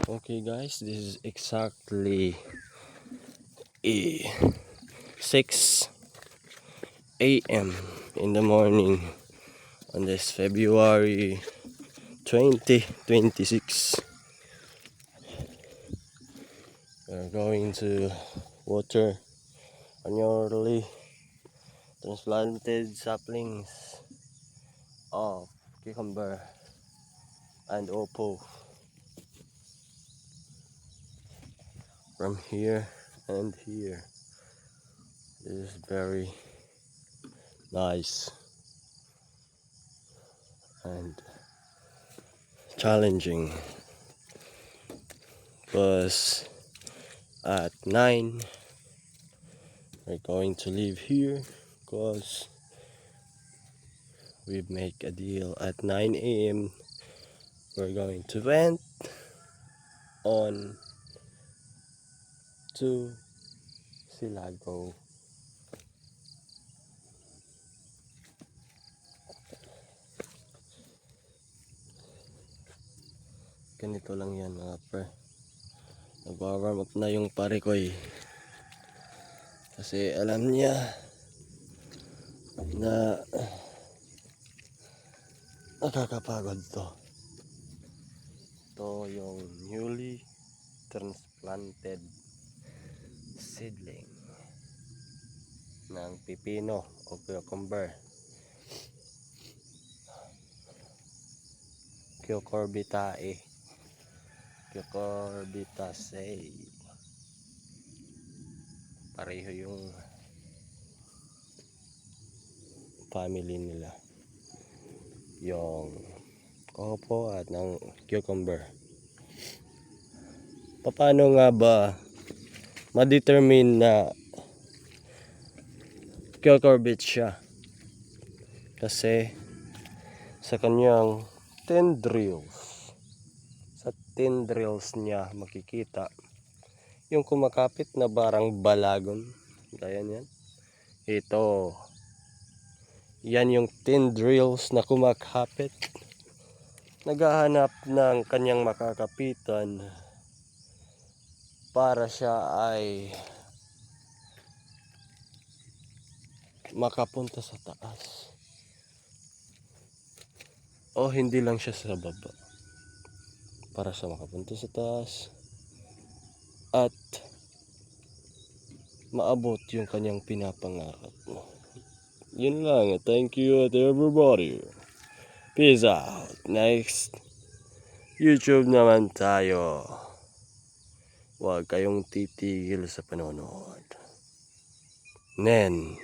Okay guys, this is exactly 6 a.m. in the morning on this February 2026. We're going to water annually transplanted saplings of cucumber and opo from here and here. This is very nice and challenging because at 9 we're going to leave here because we make a deal at 9 a.m. We're going to went on to Silago. Ganito lang yan mga pre. Nag-warm up na yung pare ko kasi alam niya na nakakapagod to. Ito yung newly transplanted seedling ng pipino o cucumber. Cucurbitaceae. Pareho yung family nila. Yung opo at ng cucumber. Paano nga ba ma-determine na cucurbit siya? Kasi sa kanyang tendrils niya makikita yung kumakapit na barang balagon. Ayan yan. Yan yung tendrils na kumakapit. Naghahanap ng kanyang makakapitan para siya ay makapunta sa taas. O hindi lang siya sa baba. Para siya makapunta sa taas at maabot yung kanyang pinapangarap. Yun lang. Thank you to everybody. Peace out. Next YouTube naman tayo. Huwag kayong titigil sa panonood. Nen.